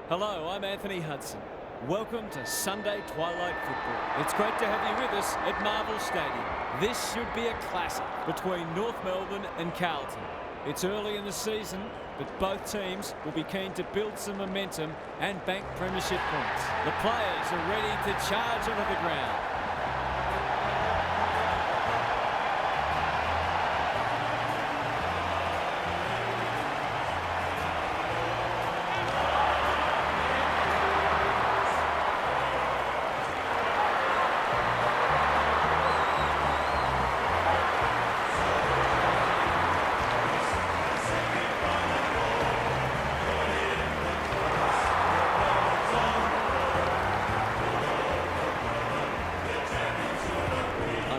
Hello, I'm Anthony Hudson. Welcome to Sunday Twilight Football. It's great to have you with us at Marvel Stadium. This should be a classic between North Melbourne and Carlton. It's early in the season, but both teams will be keen to build some momentum and bank premiership points. The players are ready to charge onto the ground.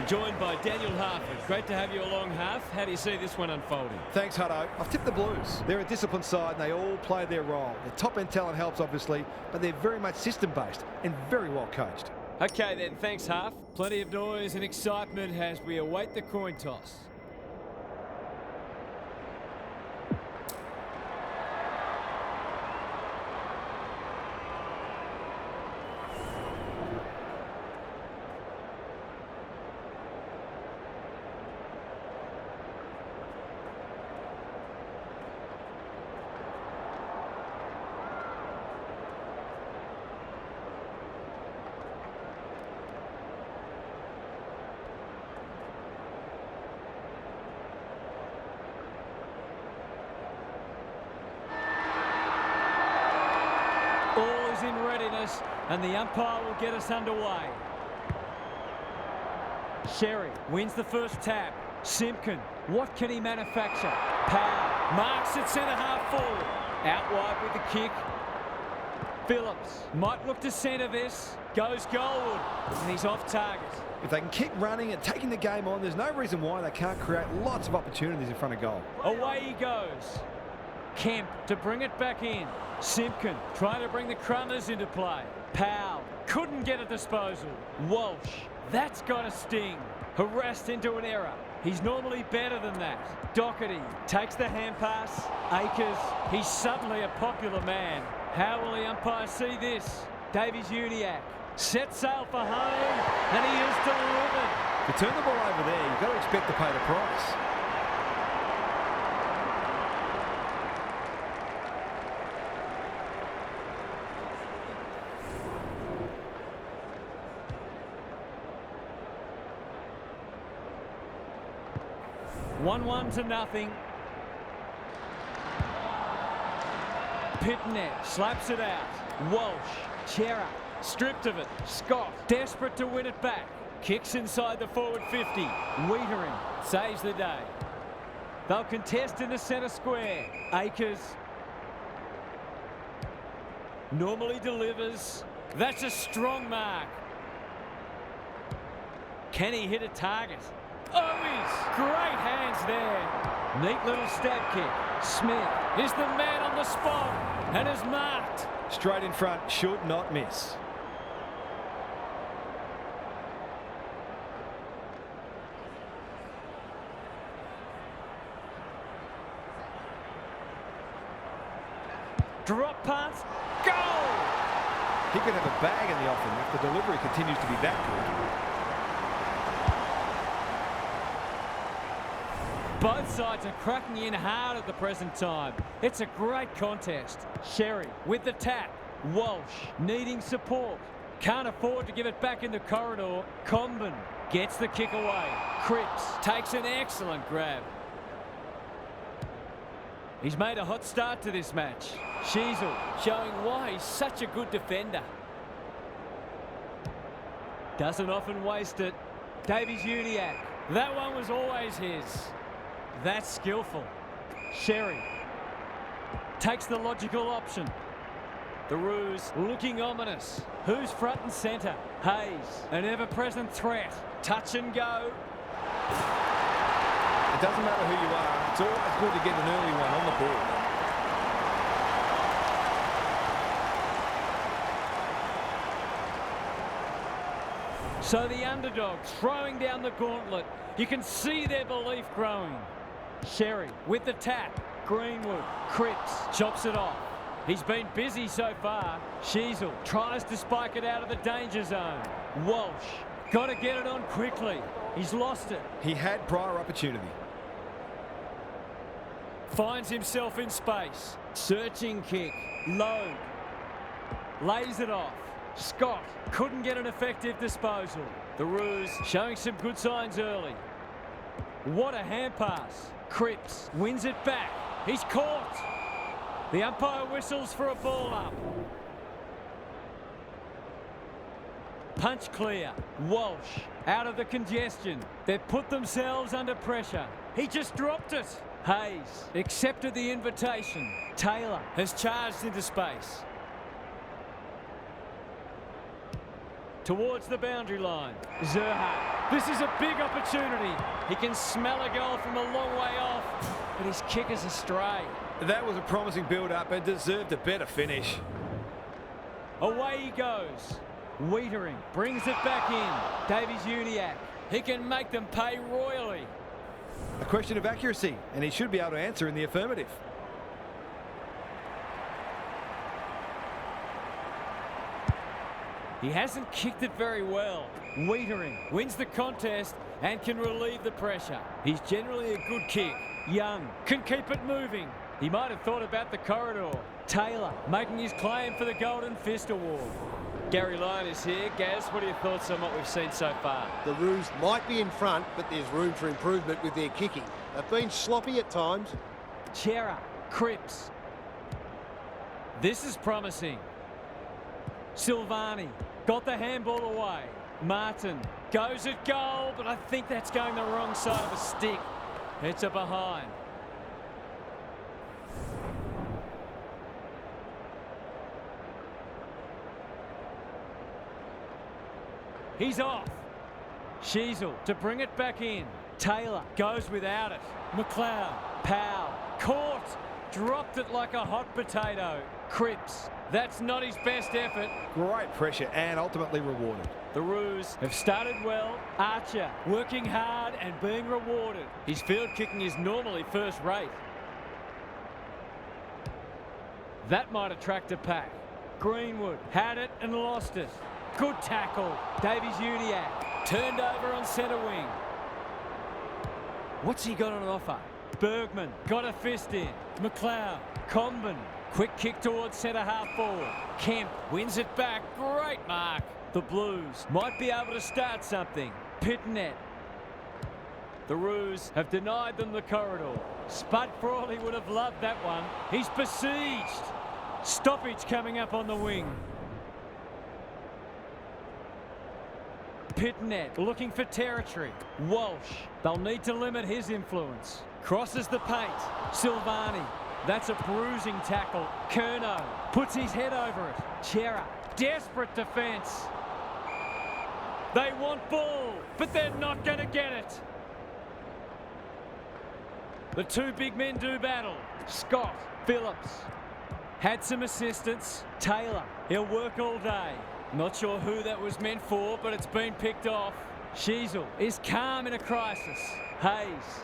Joined by Daniel Harford. Great to have you along, Harf. How do you see this one unfolding? Thanks, Hutto. I've tipped the Blues. They're a disciplined side and they all play their role. Their top-end talent helps, obviously, but they're very much system-based and very well coached. Okay then, thanks, Harf. Plenty of noise and excitement as we await the coin toss. All is in readiness and the umpire will get us underway. Sherry wins the first tap. Simpkin, what can he manufacture? Powell marks at centre half forward. Out wide with the kick. Phillips might look to centre this. Goes goalward and he's off target. If they can keep running and taking the game on, there's no reason why they can't create lots of opportunities in front of goal. Away he goes. Kemp to bring it back in. Simpkin trying to bring the Crummers into play. Powell couldn't get a disposal. Walsh, that's got a sting. Harassed into an error. He's normally better than that. Doherty takes the hand pass. Akers, he's suddenly a popular man. How will the umpire see this? Davies-Uniacke sets sail for home and he is delivered. To turn the ball over there, you've got to expect to pay the price. One to nothing. Pitnet slaps it out. Walsh, Chera, stripped of it. Scott, desperate to win it back. Kicks inside the forward 50. Wiedering saves the day. They'll contest in the centre square. Akers normally delivers. That's a strong mark. Can he hit a target? Oh, he's great hands there. Neat little stab kick. Smith is the man on the spot and is marked. Straight in front, should not miss. Drop pass, goal! He could have a bag in the offing if the delivery continues to be that good. Both sides are cracking in hard at the present time. It's a great contest. Sherry with the tap. Walsh needing support. Can't afford to give it back in the corridor. Colemen gets the kick away. Cripps takes an excellent grab. He's made a hot start to this match. Sheasel showing why he's such a good defender. Doesn't often waste it. Davies-Uniacke. That one was always his. That's skillful. Sherry takes the logical option. The ruse looking ominous. Who's front and centre? Hayes, an ever-present threat. Touch and go. It doesn't matter who you are. It's always good to get an early one on the board. So the underdogs throwing down the gauntlet. You can see their belief growing. Sherry with the tap. Greenwood. Cripps chops it off. He's been busy so far. Sheasel tries to spike it out of the danger zone. Walsh got to get it on quickly. He's lost it. He had prior opportunity. Finds himself in space. Searching kick. Load. Lays it off. Scott couldn't get an effective disposal. The Roos showing some good signs early. What a hand pass. Cripps wins it back. He's caught. The umpire whistles for a ball up. Punch clear. Walsh out of the congestion. They've put themselves under pressure. He just dropped it. Hayes accepted the invitation. Taylor has charged into space. Towards the boundary line. Zerha. This is a big opportunity. He can smell a goal from a long way off, but his kick is astray. That was a promising build-up and deserved a better finish. Away he goes. Wiedering brings it back in. Davies-Uniacke. He can make them pay royally. A question of accuracy, and he should be able to answer in the affirmative. He hasn't kicked it very well. Wiedering wins the contest and can relieve the pressure. He's generally a good kick. Young can keep it moving. He might have thought about the corridor. Taylor making his claim for the Golden Fist Award. Gary Lyon is here. Gaz, what are your thoughts on what we've seen so far? The Roos might be in front, but there's room for improvement with their kicking. They've been sloppy at times. Chera, Cripps. This is promising. Silvani got the handball away. Martin goes at goal, but I think that's going the wrong side of a stick. It's a behind. He's off. Sheasel to bring it back in. Taylor goes without it. McLeod, Powell, caught. Dropped it like a hot potato. Cripps, that's not his best effort. Great pressure and ultimately rewarded. The Roos have started well. Archer working hard and being rewarded. His field kicking is normally first rate. That might attract a pack. Greenwood had it and lost it. Good tackle. Davies-Uniacke turned over on centre wing. What's he got on offer? Bergman got a fist in. McLeod, Colemen, quick kick towards centre half forward. Kemp wins it back. Great mark. The Blues might be able to start something. Pitnet. The Roos have denied them the corridor. Spud Frawley would have loved that one. He's besieged. Stoppage coming up on the wing. Pitnet looking for territory. Walsh. They'll need to limit his influence. Crosses the paint. Silvani. That's a bruising tackle. Curnow puts his head over it. Chera. Desperate defence. They want ball, but they're not going to get it. The two big men do battle. Scott. Phillips. Had some assistance. Taylor. He'll work all day. Not sure who that was meant for, but it's been picked off. Sheasel is calm in a crisis. Hayes.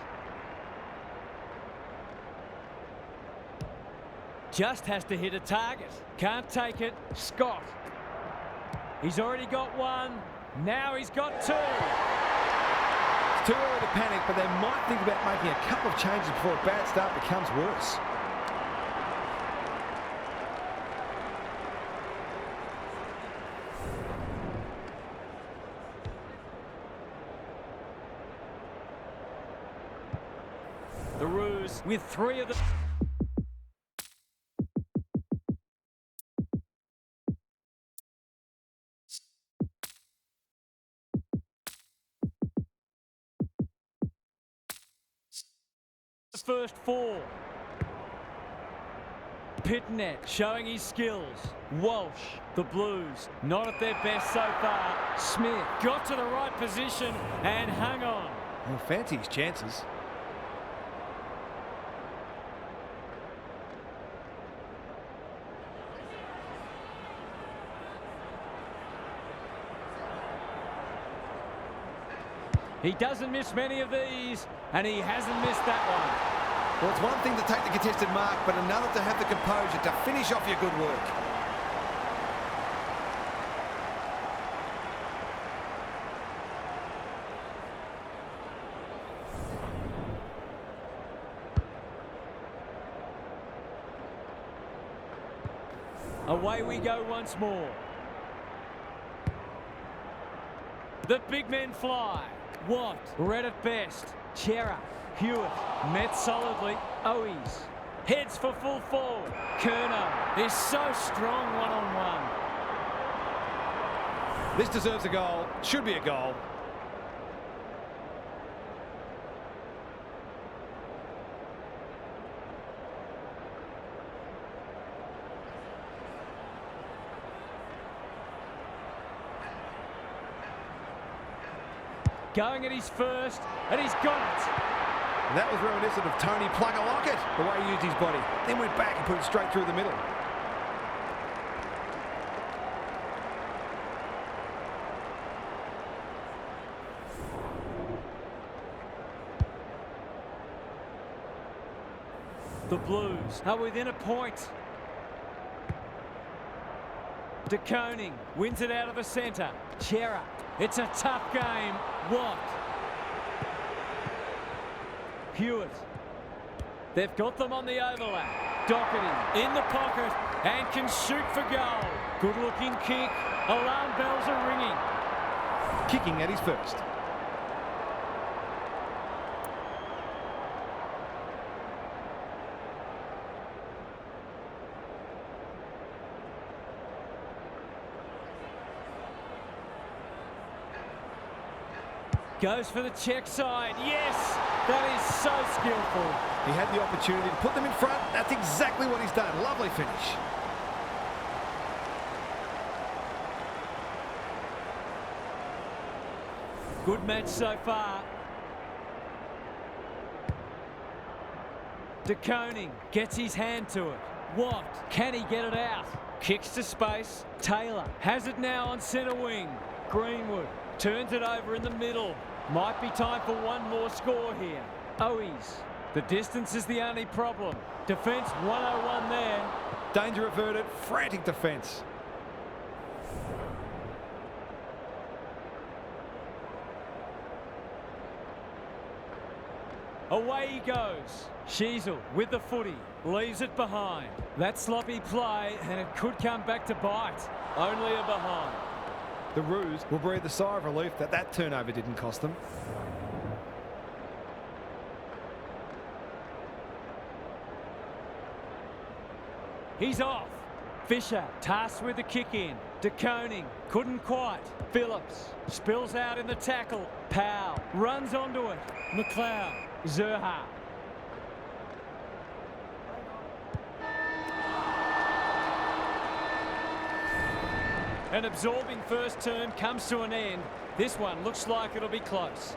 Just has to hit a target. Can't take it. Scott. He's already got one. Now he's got two. It's too early to panic, but they might think about making a couple of changes before a bad start becomes worse. The Roos with three of the... first four. Pitnet showing his skills. Walsh, the Blues, not at their best so far. Smith got to the right position and hung on. He'll fancy his chances. He doesn't miss many of these, and he hasn't missed that one. Well, it's one thing to take the contested mark, but another to have the composure to finish off your good work. Away we go once more. The big men fly. Watt, red at best. Chera, Hewitt, met solidly. Owies, heads for full forward. Curnow is so strong one-on-one. This deserves a goal. Should be a goal. Going at his first, and he's got it. And that was reminiscent of Tony Plug-a-Locket, the way he used his body. Then went back and put it straight through the middle. The Blues are within a point. De Koning wins it out of the centre. Chera. It's a tough game. Watt. Hewitt. They've got them on the overlap. Doherty in the pocket and can shoot for goal. Good looking kick. Alarm bells are ringing. Kicking at his first. Goes for the check side. Yes, that is so skillful. He had the opportunity to put them in front. That's exactly what he's done. Lovely finish. Good match so far. De Koning gets his hand to it. What? Can he get it out? Kicks to space. Taylor has it now on centre wing. Greenwood turns it over in the middle. Might be time for one more score here. Owies. The distance is the only problem. Defence 101 there. Danger averted. Frantic defence. Away he goes. Sheasel with the footy. Leaves it behind. That sloppy play, and it could come back to bite. Only a behind. The Roos will breathe a sigh of relief that that turnover didn't cost them. He's off. Fisher tasked with the kick in. De Koning couldn't quite. Phillips spills out in the tackle. Powell runs onto it. McLeod. Zerha. An absorbing first term comes to an end. This one looks like it'll be close.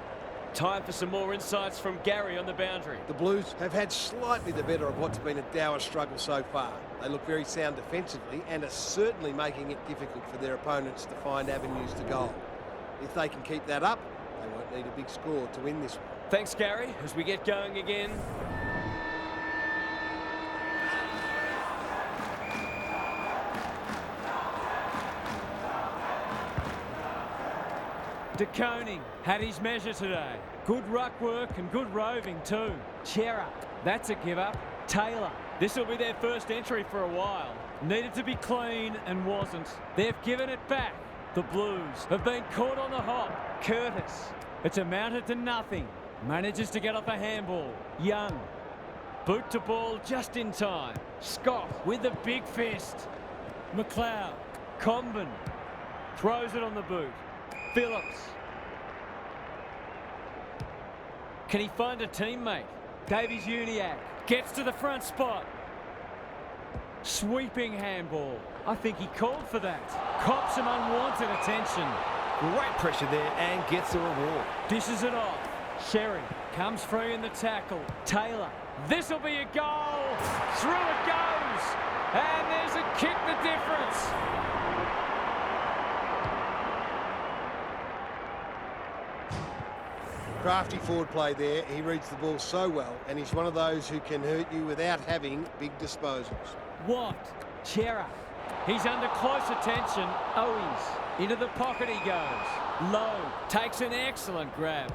Time for some more insights from Gary on the boundary. The Blues have had slightly the better of what's been a dour struggle so far. They look very sound defensively and are certainly making it difficult for their opponents to find avenues to goal. If they can keep that up, they won't need a big score to win this one. Thanks, Gary. As we get going again. De Koning had his measure today. Good ruck work and good roving too. Chera, that's a give up. Taylor, this will be their first entry for a while. Needed to be clean and wasn't. They've given it back. The Blues have been caught on the hop. Curtis, it's amounted to nothing. Manages to get off a handball. Young, boot to ball just in time. Scott with the big fist. McLeod, Colemen, throws it on the boot. Phillips. Can he find a teammate? Davies Uniacke gets to the front spot. Sweeping handball. I think he called for that. Cops some unwanted attention. Great pressure there and gets the reward. Dishes it off. Sherry comes free in the tackle. Taylor. This'll be a goal. Through it goes. And there's a kick the difference. Crafty forward play there. He reads the ball so well, and he's one of those who can hurt you without having big disposals. What? Chera. He's under close attention. Owies. Into the pocket he goes. Low. Takes an excellent grab.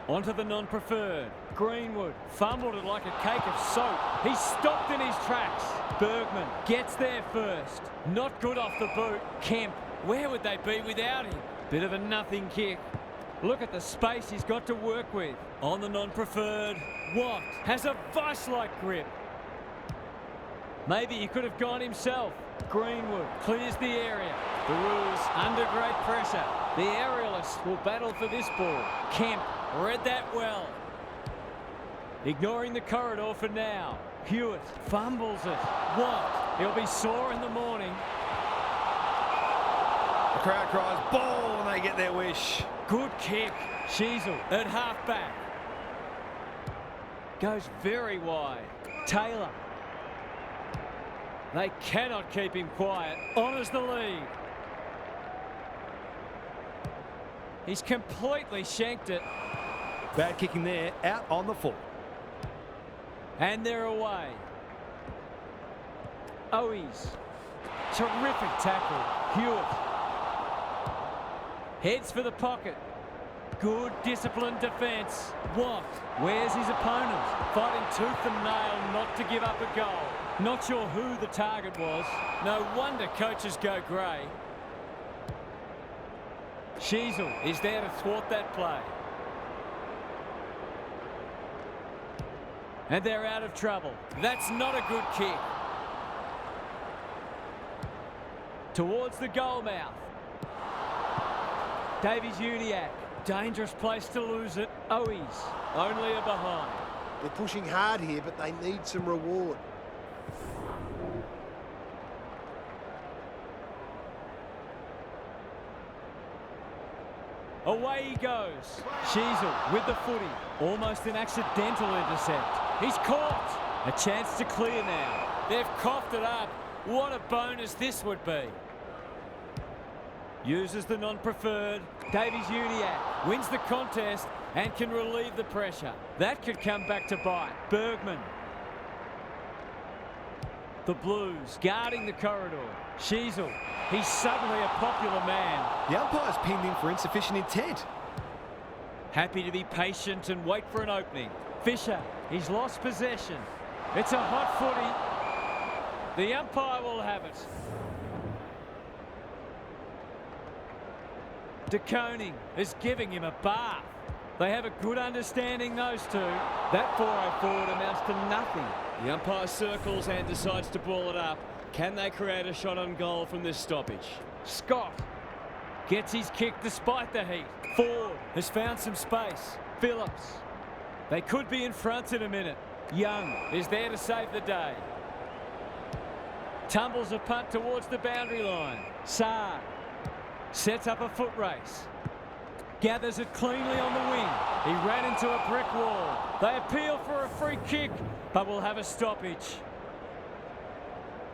Onto the non-preferred. Greenwood fumbled it like a cake of soap. He stopped in his tracks. Bergman gets there first. Not good off the boot. Kemp. Where would they be without him? Bit of a nothing kick. Look at the space he's got to work with. On the non-preferred. Watt has a vice-like grip. Maybe he could have gone himself. Greenwood clears the area. The Roos under great pressure. The aerialists will battle for this ball. Kemp read that well. Ignoring the corridor for now. Hewitt fumbles it. Watt. He'll be sore in the morning. The crowd cries ball and they get their wish. Good kick. Sheasel at half-back. Goes very wide. Taylor. They cannot keep him quiet. Honours the lead. He's completely shanked it. Bad kicking there, out on the full. And they're away. Owies. Terrific tackle. Hewitt. Heads for the pocket. Good disciplined defence. Watt. Where's his opponent? Fighting tooth and nail not to give up a goal. Not sure who the target was. No wonder coaches go grey. Sheasel is there to thwart that play. And they're out of trouble. That's not a good kick. Towards the goal mouth. Davies-Uniacke. Dangerous place to lose it. Owies. Only a behind. They're pushing hard here, but they need some reward. Away he goes. Sheasel with the footy. Almost an accidental intercept. He's caught. A chance to clear now. They've coughed it up. What a bonus this would be. Uses the non-preferred. Davies-Uniacke wins the contest and can relieve the pressure. That could come back to bite. Bergman. The Blues guarding the corridor. Sheasel. He's suddenly a popular man. The umpire's pinned him for insufficient intent. Happy to be patient and wait for an opening. Fisher. He's lost possession. It's a hot footy. The umpire will have it. De Koning is giving him a bath. They have a good understanding, those two. That 4-0 forward amounts to nothing. The umpire circles and decides to ball it up. Can they create a shot on goal from this stoppage? Scott gets his kick despite the heat. Ford has found some space. Phillips. They could be in front in a minute. Young is there to save the day. Tumbles a punt towards the boundary line. Saad sets up a foot race. Gathers it cleanly on the wing. He ran into a brick wall. They appeal for a free kick, but will have a stoppage.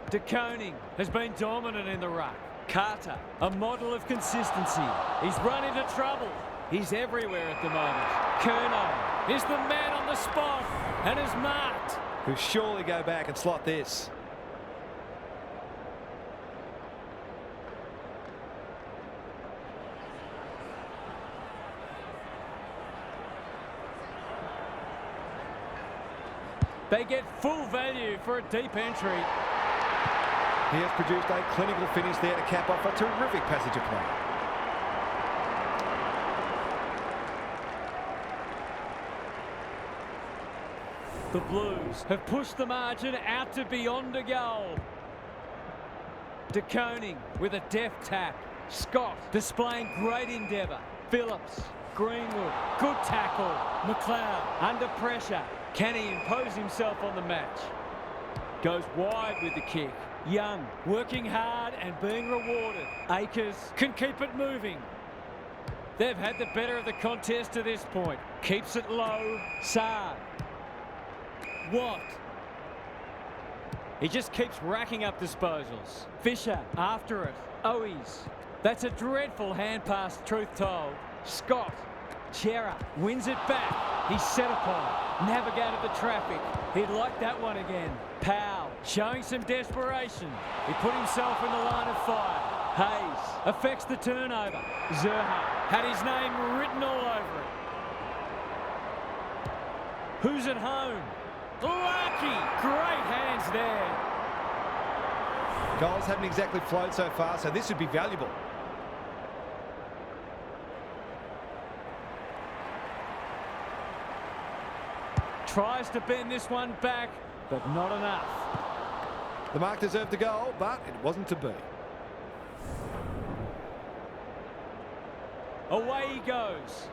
De Koning has been dominant in the ruck. Carter, a model of consistency. He's run into trouble. He's everywhere at the moment. Curnow is the man on the spot and is marked. He'll surely go back and slot this. They get full value for a deep entry. He has produced a clinical finish there to cap off a terrific passage of play. The Blues have pushed the margin out to beyond a goal. De Koning with a deft tap. Scott displaying great endeavour. Phillips, Greenwood, good tackle. McLeod under pressure. Can he impose himself on the match? Goes wide with the kick. Young working hard and being rewarded. Akers can keep it moving. They've had the better of the contest to this point. Keeps it low. Saad. Watt. He just keeps racking up disposals. Fisher after it. Owies. That's a dreadful hand pass, truth told. Scott Chera wins it back. He's set upon. Navigated the traffic. He'd like that one again. Powell showing some desperation. He put himself in the line of fire. Hayes affects the turnover. Zerha had his name written all over it. Who's at home? Lucky! Great hands there. Goals haven't exactly flowed so far, so this would be valuable. Tries to bend this one back, but not enough. The mark deserved a goal, but it wasn't to be. Away he goes.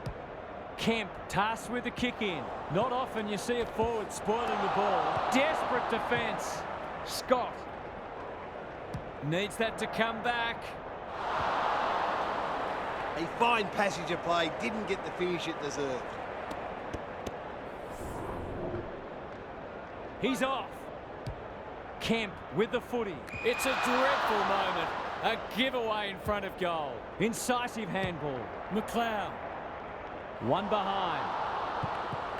Kemp tasked with the kick in. Not often you see a forward spoiling the ball. Desperate defence. Scott needs that to come back. A fine passage of play, didn't get the finish it deserved. He's off. Kemp with the footy. It's a dreadful moment. A giveaway in front of goal. Incisive handball. McLeod. One behind.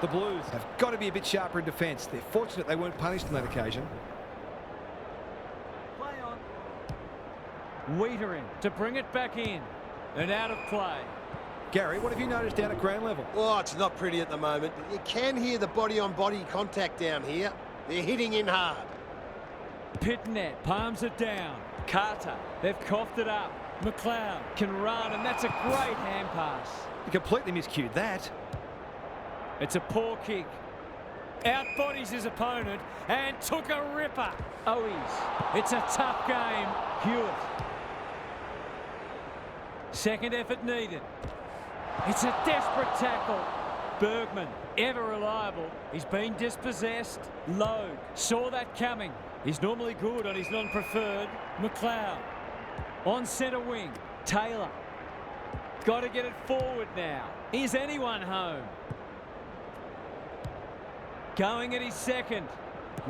The Blues have got to be a bit sharper in defence. They're fortunate they weren't punished on that occasion. Play on. Wiedering to bring it back in. And out of play. Gary, what have you noticed down at ground level? Oh, it's not pretty at the moment, but you can hear the body-on-body contact down here. They're hitting in hard. Pitnet palms it down. Carter, they've coughed it up. McLeod can run, and that's a great hand pass. He completely miscued that. It's a poor kick. Outbodies his opponent and took a ripper. Owies. It's a tough game. Hewitt. Second effort needed. It's a desperate tackle. Bergman, ever reliable. He's been dispossessed. Logue saw that coming. He's normally good on his non-preferred. McLeod on centre wing. Taylor. Got to get it forward now. Is anyone home? Going at his second.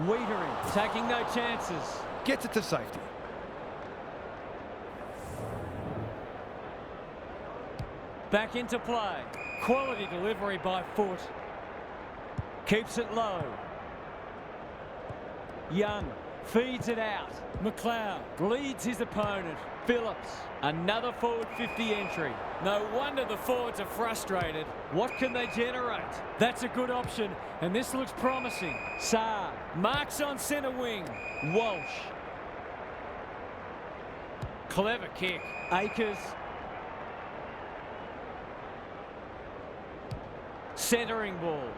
Wiedering taking no chances. Gets it to safety. Back into play. Quality delivery by foot. Keeps it low. Young feeds it out. McLeod leads his opponent. Phillips, another forward 50 entry. No wonder the forwards are frustrated. What can they generate? That's a good option, and this looks promising. Saar marks on centre wing. Walsh. Clever kick. Akers. Centering ball.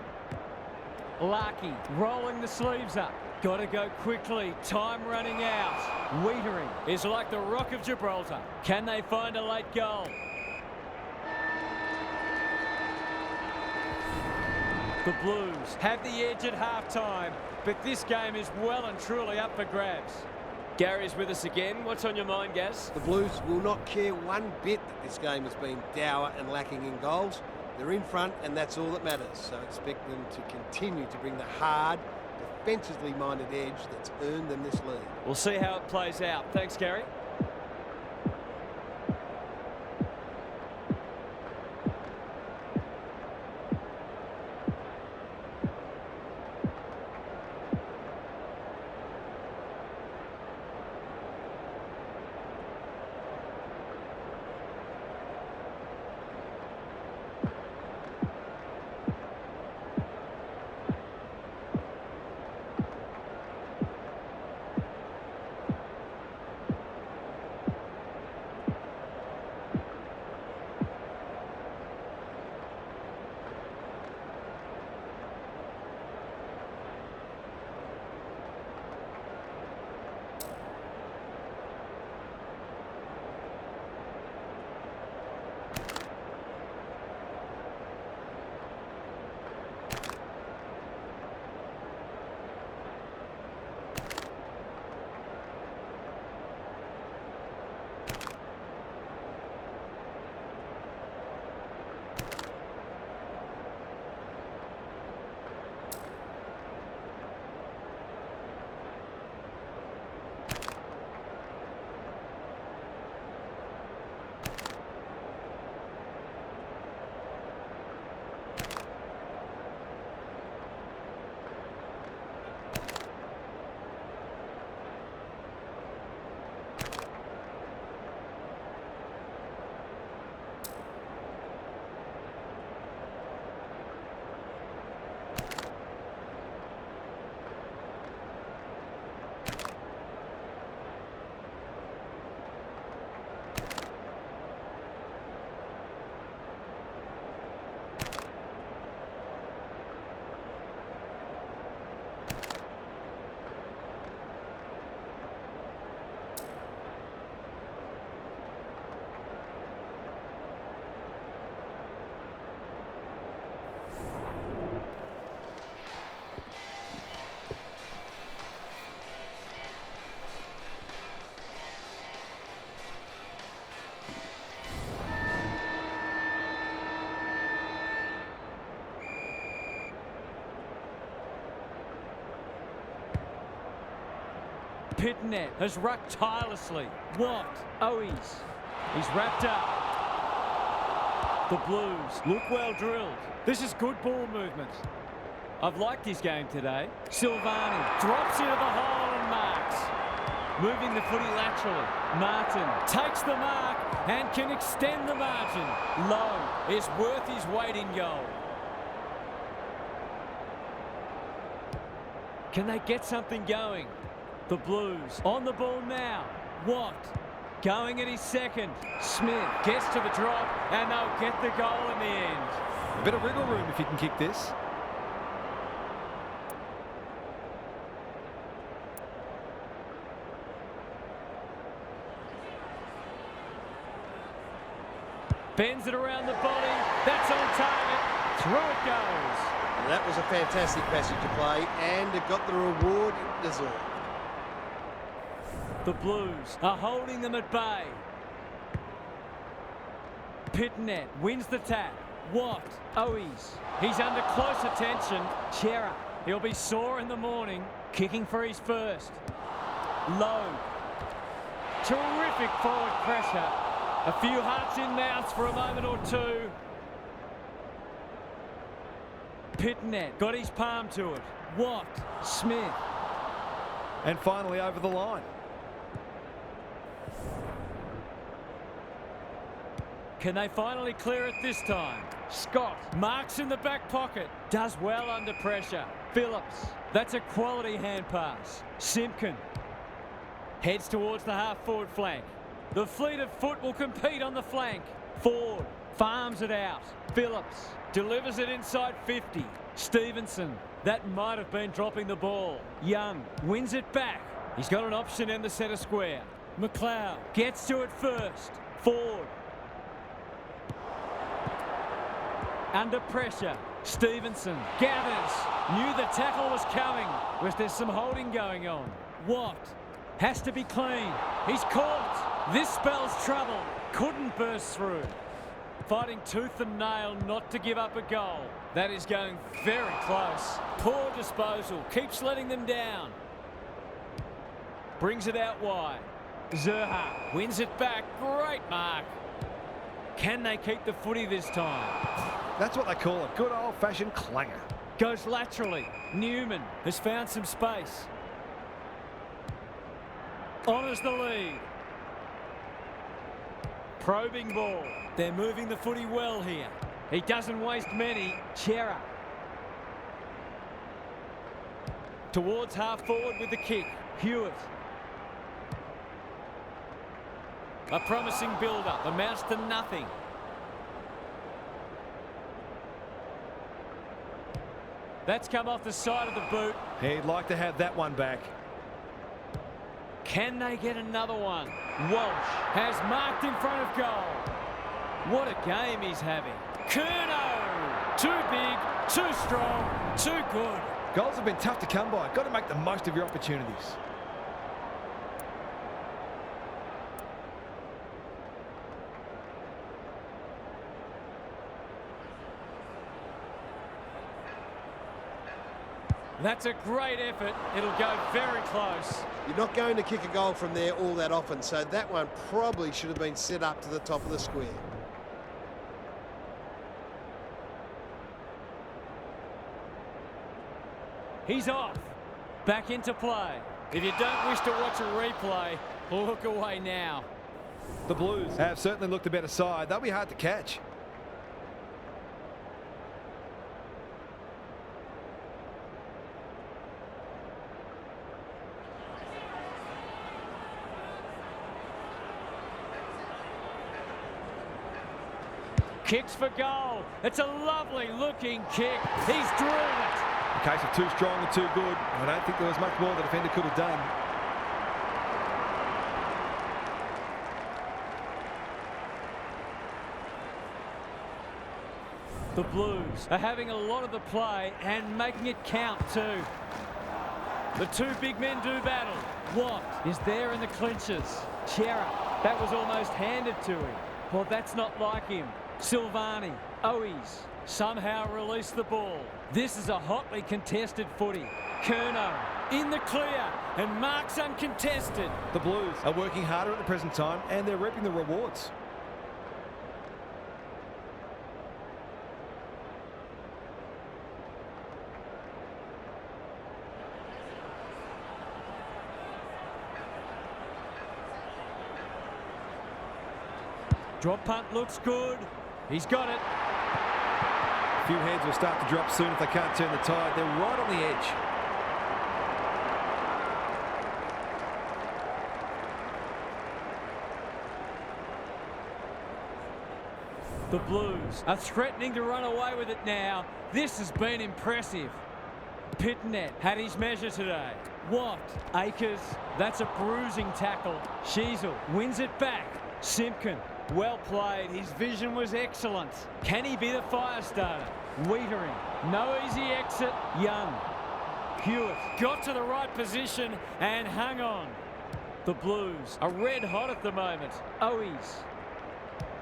Larkey rolling the sleeves up. Got to go quickly. Time running out. Wiedering is like the Rock of Gibraltar. Can they find a late goal? The Blues have the edge at half-time, but this game is well and truly up for grabs. Gary's with us again. What's on your mind, Gaz? The Blues will not care one bit that this game has been dour and lacking in goals. They're in front, and that's all that matters. So expect them to continue to bring the hard, defensively minded edge that's earned them this lead. We'll see how it plays out. Thanks, Gary. Pitnet has rucked tirelessly. Watt. Owies. He's wrapped up. The Blues look well drilled. This is good ball movement. I've liked his game today. Silvani drops into the hole and marks. Moving the footy laterally. Martin takes the mark and can extend the margin. Low is worth his weight in goal. Can they get something going? The Blues on the ball now. Watt going at his second. Smith gets to the drop and they'll get the goal in the end. A bit of wriggle room if you can kick this. Bends it around the body. That's on target. Through it goes. And that was a fantastic passage of play, and it got the reward it deserved. The Blues are holding them at bay. Pitnet wins the tap. Watt. Owies. He's under close attention. Chera. He'll be sore in the morning. Kicking for his first. Low. Terrific forward pressure. A few hearts in mouths for a moment or two. Pitnet got his palm to it. Watt. Smith. And finally over the line. Can they finally clear it this time? Scott marks in the back pocket. Does well under pressure. Phillips. That's a quality hand pass. Simpkin heads towards the half-forward flank. The fleet of foot will compete on the flank. Ford farms it out. Phillips delivers it inside 50. Stevenson. That might have been dropping the ball. Young wins it back. He's got an option in the centre square. McLeod gets to it first. Ford. Under pressure. Stevenson gathers. Knew the tackle was coming. Was there some holding going on? Watt has to be clean. He's caught. This spells trouble. Couldn't burst through. Fighting tooth and nail not to give up a goal. That is going very close. Poor disposal. Keeps letting them down. Brings it out wide. Zerha wins it back. Great mark. Can they keep the footy this time? That's what they call a good old-fashioned clanger. Goes laterally. Newman has found some space. Honours the lead. Probing ball. They're moving the footy well here. He doesn't waste many. Chera. Towards half forward with the kick. Hewitt. A promising build-up. Amounts to nothing. That's come off the side of the boot. He'd like to have that one back. Can they get another one? Walsh has marked in front of goal. What a game he's having. Curnow! Too big, too strong, too good. Goals have been tough to come by. Got to make the most of your opportunities. That's a great effort. It'll go very close. You're not going to kick a goal from there all that often, so that one probably should have been set up to the top of the square. He's off. Back into play. If you don't wish to watch a replay, look away now. The Blues have certainly looked a better side. They'll be hard to catch. Kicks for goal. It's a lovely looking kick. He's drilled it. A case of too strong and too good. I don't think there was much more the defender could have done. The Blues are having a lot of the play and making it count too. The two big men do battle. Watt is there in the clinches. Chera, that was almost handed to him. Well, that's not like him. Silvani, Owies, somehow release the ball. This is a hotly contested footy. Curnow in the clear and marks uncontested. The Blues are working harder at the present time and they're reaping the rewards. Drop punt looks good. He's got it. A few heads will start to drop soon if they can't turn the tide. They're right on the edge. The Blues are threatening to run away with it now. This has been impressive. Pitnet had his measure today. Watt, Akers, that's a bruising tackle. Sheasel wins it back. Simpkin, well played. His vision was excellent. Can he be the fire starter? Wiedering, no easy exit. Young, Hewitt got to the right position and hung on. The Blues are red hot at the moment. Owies.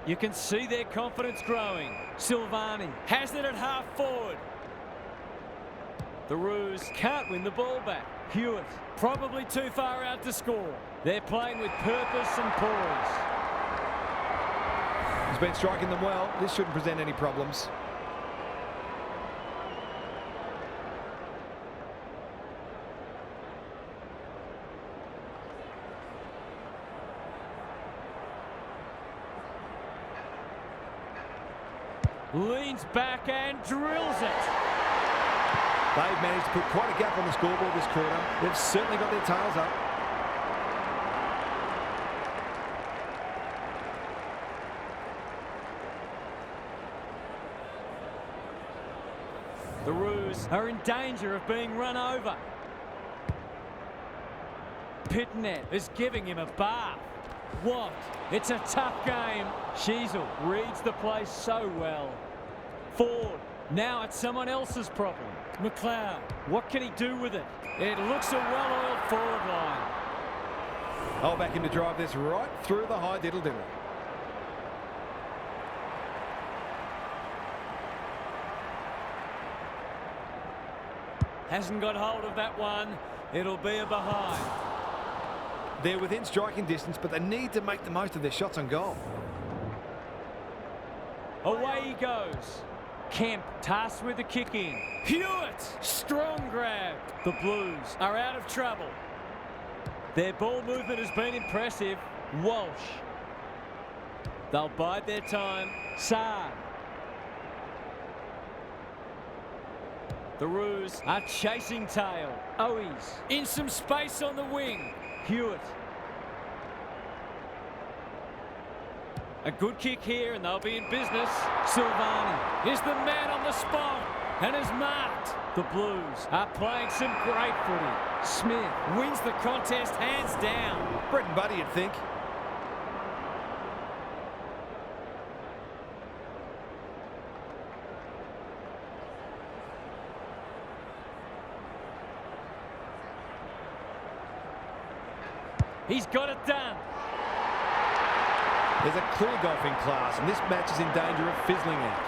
You can see their confidence growing. Silvani has it at half forward. The Roos can't win the ball back. Hewitt probably too far out to score. They're playing with purpose and poise. He's been striking them well. This shouldn't present any problems. Leans back and drills it. They've managed to put quite a gap on the scoreboard this quarter. They've certainly got their tails up. The Roos are in danger of being run over. Pitnet is giving him a bath. What? It's a tough game. Sheasel reads the play so well. Ford. Now it's someone else's problem. McLeod. What can he do with it? It looks a well-oiled forward line. I'll back him to drive this right through the high diddle-diddle. Hasn't got hold of that one. It'll be a behind. They're within striking distance, but they need to make the most of their shots on goal. Away he goes. Kemp tasked with the kick in. Hewitt, strong grab. The Blues are out of trouble. Their ball movement has been impressive. Walsh. They'll bide their time. Saad. The Roos are chasing tail. Owies in some space on the wing. Hewitt. A good kick here and they'll be in business. Silvani is the man on the spot and is marked. The Blues are playing some great footy. Smith wins the contest hands down. Bread and butter, you'd think. He's got it done. There's a clear golfing class, and this match is in danger of fizzling out.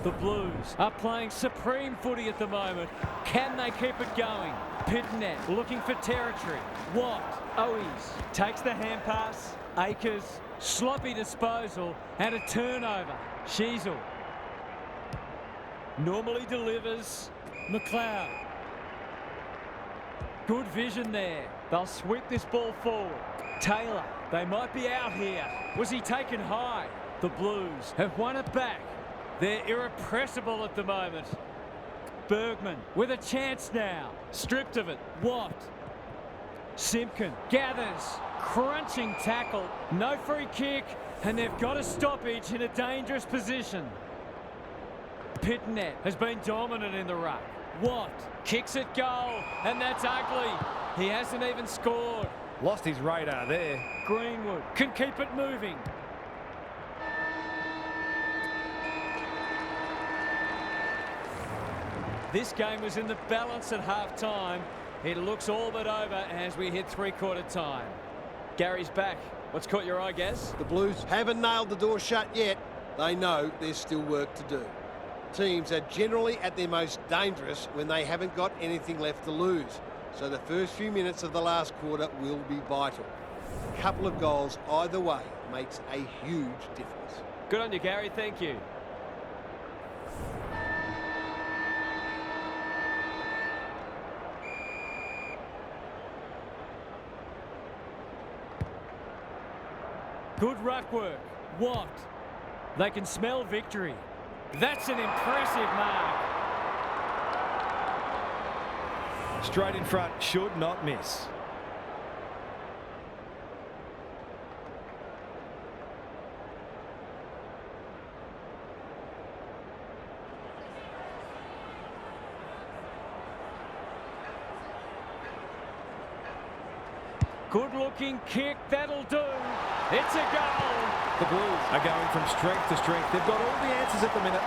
The Blues are playing supreme footy at the moment. Can they keep it going? Pitnet looking for territory. Watt, Owies takes the hand pass. Akers, sloppy disposal and a turnover. Sheasel normally delivers. McLeod. Good vision there. They'll sweep this ball forward. Taylor, they might be out here. Was he taken high? The Blues have won it back. They're irrepressible at the moment. Bergman with a chance now. Stripped of it. Watt. Simpkin gathers. Crunching tackle. No free kick. And they've got a stoppage in a dangerous position. Pitnet has been dominant in the ruck. Watt kicks at goal. And that's ugly. He hasn't even scored. Lost his radar there. Greenwood can keep it moving. This game was in the balance at half-time. It looks all but over as we hit three-quarter time. Gary's back. What's caught your eye, Gaz? The Blues haven't nailed the door shut yet. They know there's still work to do. Teams are generally at their most dangerous when they haven't got anything left to lose. So the first few minutes of the last quarter will be vital. A couple of goals either way makes a huge difference. Good on you, Gary. Thank you. Good ruck work. What? They can smell victory. That's an impressive mark. Straight in front, should not miss. Good-looking kick, that'll do. It's a goal. The Blues are going from strength to strength. They've got all the answers at the minute.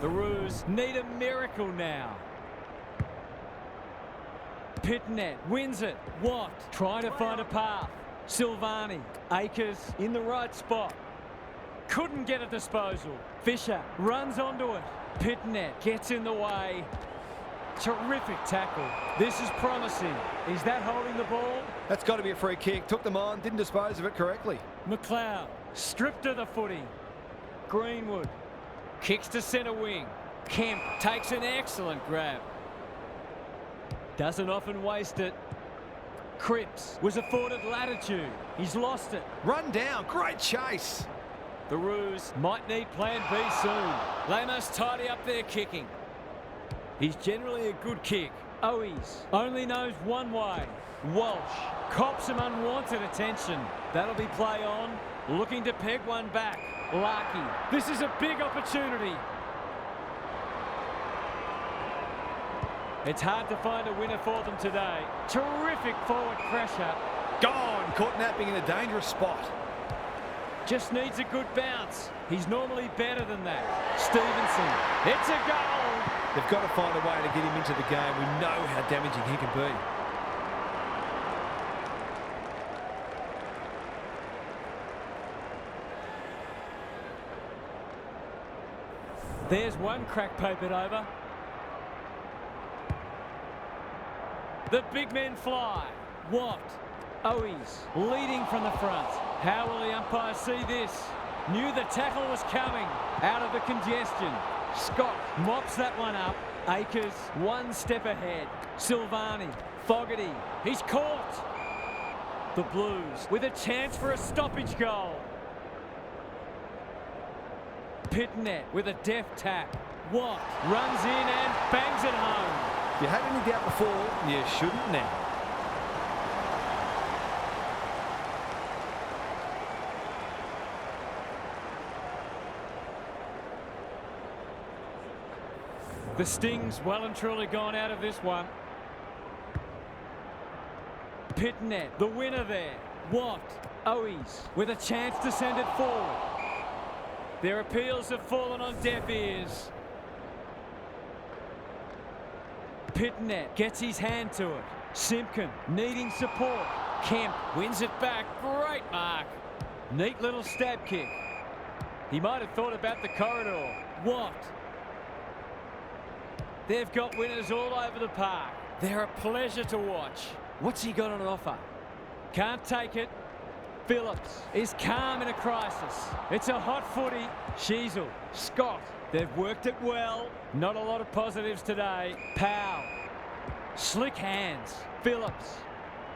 The Roos need a miracle now. Pitnet wins it. Watt trying to find a path. Silvani. Akers in the right spot. Couldn't get a disposal. Fisher runs onto it. Pitnet gets in the way. Terrific tackle. This is promising. Is that holding the ball? That's got to be a free kick. Took them on, didn't dispose of it correctly. McLeod stripped of the footy. Greenwood kicks to centre wing. Kemp takes an excellent grab. Doesn't often waste it. Cripps was afforded latitude. He's lost it. Run down. Great chase. The Roos might need plan B soon. They must tidy up their kicking. He's generally a good kick. Owies only knows one way. Walsh cops some unwanted attention. That'll be play on. Looking to peg one back. Larky. This is a big opportunity. It's hard to find a winner for them today. Terrific forward pressure. Gone. Caught napping in a dangerous spot. Just needs a good bounce. He's normally better than that. Stevenson. It's a goal. They've got to find a way to get him into the game. We know how damaging he can be. There's one crack papered over. The big men fly. Watt. Owies leading from the front. How will the umpire see this? Knew the tackle was coming. Out of the congestion. Scott mops that one up. Akers one step ahead. Silvani. Fogarty. He's caught. The Blues with a chance for a stoppage goal. Pitnet with a deft tap. Watt runs in and bangs it home. If you had any doubt before, you shouldn't now. The sting's well and truly gone out of this one. Pitnet, the winner there. Watt, Owies with a chance to send it forward. Their appeals have fallen on deaf ears. Pitnet gets his hand to it. Simpkin needing support. Kemp wins it back. Great mark. Neat little stab kick. He might have thought about the corridor. Watt. They've got winners all over the park. They're a pleasure to watch. What's he got on offer? Can't take it. Phillips is calm in a crisis. It's a hot footy. Sheasel, Scott. They've worked it well. Not a lot of positives today. Powell. Slick hands. Phillips.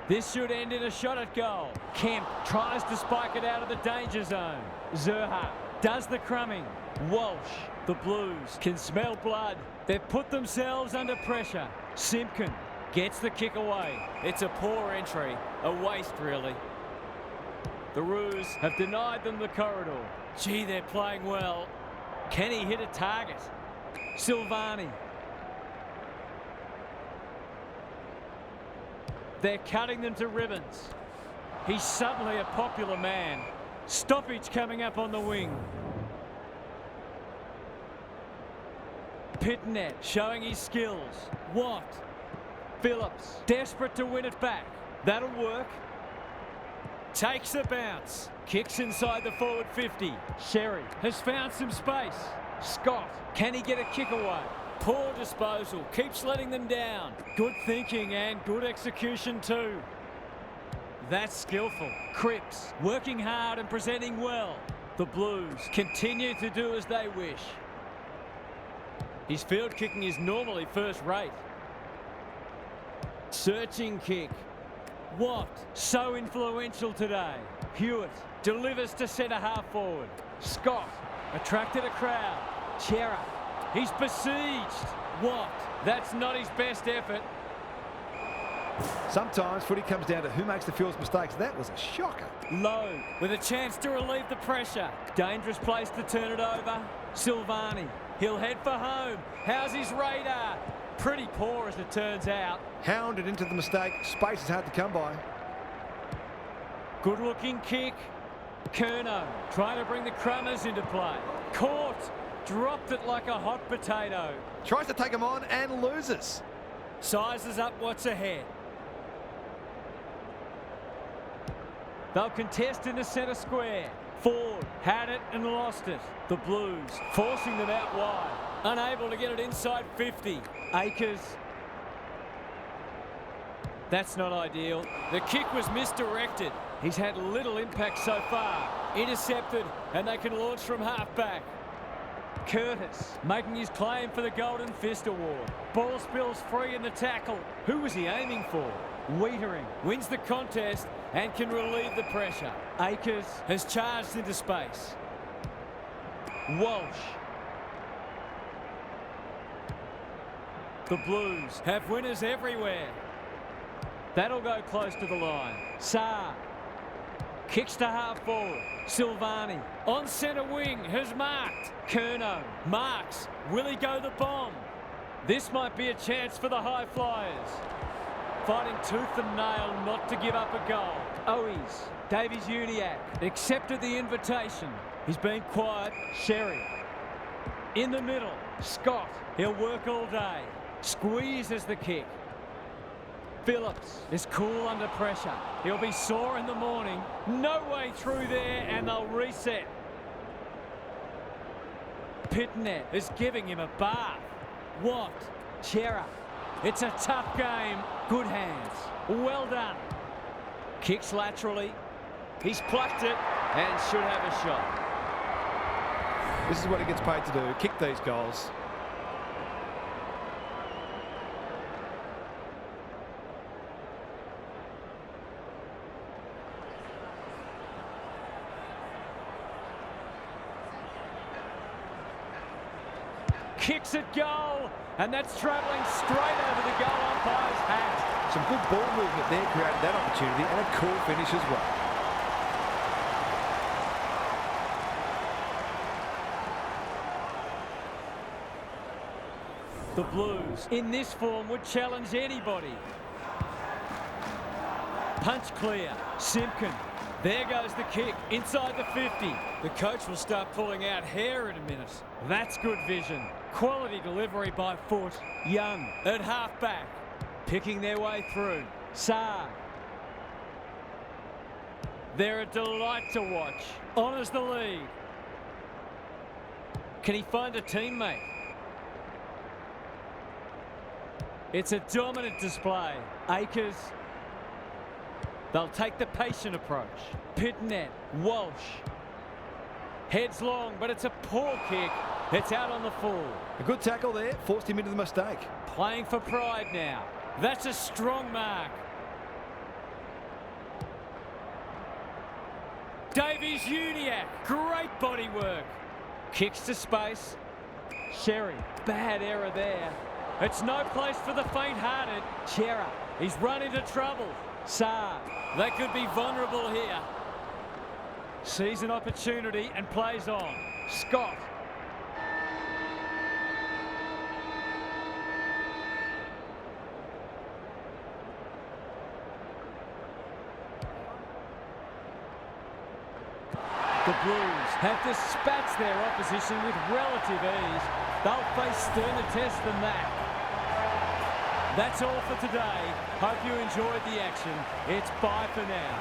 This should end in a shot at goal. Kemp tries to spike it out of the danger zone. Zerha does the crumbing. Walsh. The Blues can smell blood. They've put themselves under pressure. Simpkin gets the kick away. It's a poor entry. A waste, really. The Roos have denied them the corridor. Gee, they're playing well. Can he hit a target? They're cutting them to ribbons. He's suddenly a popular man. Stoppage coming up on the wing. Pitnet showing his skills. Watt. Phillips desperate to win it back. That'll work. Takes a bounce. Kicks inside the forward 50. Sherry has found some space. Scott, can he get a kick away? Poor disposal. Keeps letting them down. Good thinking and good execution too. That's skillful. Cripps working hard and presenting well. The Blues continue to do as they wish. His field kicking is normally first rate. Searching kick. Watt, so influential today. Hewitt delivers to centre half forward. Scott attracted a crowd. Chera, he's besieged. Watt, that's not his best effort. Sometimes footy comes down to who makes the fewest mistakes. That was a shocker. Low with a chance to relieve the pressure. Dangerous place to turn it over. Silvani, he'll head for home. How's his radar? Pretty poor as it turns out. Hounded into the mistake. Space is hard to come by. Good looking kick. Curnow trying to bring the Crummers into play. Caught. Dropped it like a hot potato. Tries to take him on and loses. Sizes up what's ahead. They'll contest in the centre square. Ford had it and lost it. The Blues forcing them out wide. Unable to get it inside 50. Akers. That's not ideal. The kick was misdirected. He's had little impact so far. Intercepted, and they can launch from half-back. Curtis making his claim for the Golden Fist Award. Ball spills free in the tackle. Who was he aiming for? Wiedering wins the contest and can relieve the pressure. Akers has charged into space. Walsh. The Blues have winners everywhere. That'll go close to the line. Saar kicks to half forward. Silvani on centre wing has marked. Curnow marks. Will he go the bomb? This might be a chance for the high flyers. Fighting tooth and nail not to give up a goal. Owies, Davies Uniacke accepted the invitation. He's been quiet. Sherry in the middle. Scott, he'll work all day. Squeezes the kick. Phillips is cool under pressure. He'll be sore in the morning. No way through there, and they'll reset. Pitnet is giving him a bath. Watt, Chera. It's a tough game. Good hands. Well done. Kicks laterally. He's plucked it and should have a shot. This is what he gets paid to do. Kick these goals. Kicks at goal, and that's travelling straight over the goal umpire's hat. Some good ball movement there created that opportunity, and a cool finish as well. The Blues, in this form, would challenge anybody. Punch clear. Simpkin. There goes the kick inside the 50. The coach will start pulling out hair in a minute. That's good vision. Quality delivery by Foot. Young at half-back. Picking their way through. Saar. They're a delight to watch. Honours the lead. Can he find a teammate? It's a dominant display. Akers. They'll take the patient approach. Pitnet. Walsh. Heads long, but it's a poor kick. It's out on the full. A good tackle there, forced him into the mistake. Playing for pride now. That's a strong mark. Davies Uniacke, great body work. Kicks to space. Sherry, bad error there. It's no place for the faint-hearted. Chera, he's run into trouble. Saar, they could be vulnerable here. Sees an opportunity and plays on. Scott. The Blues have dispatched their opposition with relative ease. They'll face sterner tests than that. That's all for today. Hope you enjoyed the action. It's bye for now.